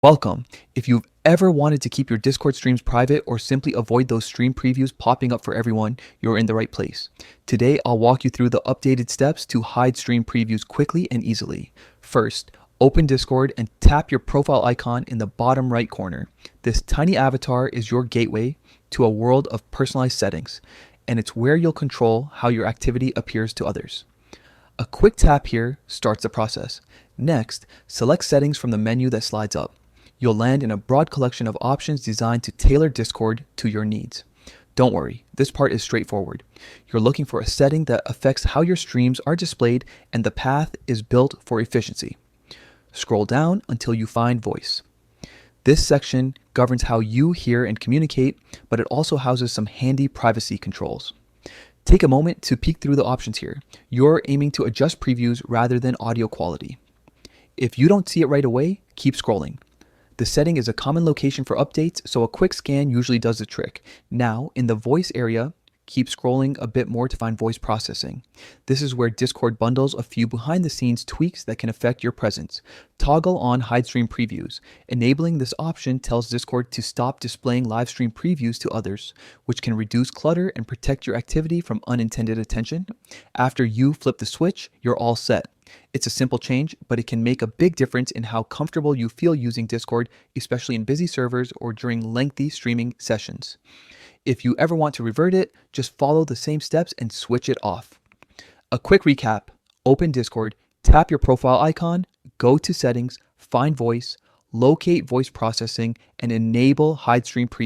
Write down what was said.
Welcome. If you've ever wanted to keep your Discord streams private or simply avoid those stream previews popping up for everyone, you're in the right place. Today, I'll walk you through the updated steps to hide stream previews quickly and easily. First, open Discord and tap your profile icon in the bottom right corner. This tiny avatar is your gateway to a world of personalized settings, and it's where you'll control how your activity appears to others. A quick tap here starts the process. Next, select settings from the menu that slides up. You'll land in a broad collection of options designed to tailor Discord to your needs. Don't worry, this part is straightforward. You're looking for a setting that affects how your streams are displayed, and the path is built for efficiency. Scroll down until you find voice. This section governs how you hear and communicate, but it also houses some handy privacy controls. Take a moment to peek through the options here. You're aiming to adjust previews rather than audio quality. If you don't see it right away, keep scrolling. The setting is a common location for updates, so a quick scan usually does the trick. Now, in the voice area, keep scrolling a bit more to find voice processing. This is where Discord bundles a few behind-the-scenes tweaks that can affect your presence. Toggle on hide stream previews. Enabling this option tells Discord to stop displaying live stream previews to others, which can reduce clutter and protect your activity from unintended attention. After you flip the switch, you're all set. It's a simple change, but it can make a big difference in how comfortable you feel using Discord, especially in busy servers or during lengthy streaming sessions. If you ever want to revert it, just follow the same steps and switch it off. A quick recap: open Discord, tap your profile icon, go to settings, find voice, locate voice processing, and enable hide stream preview.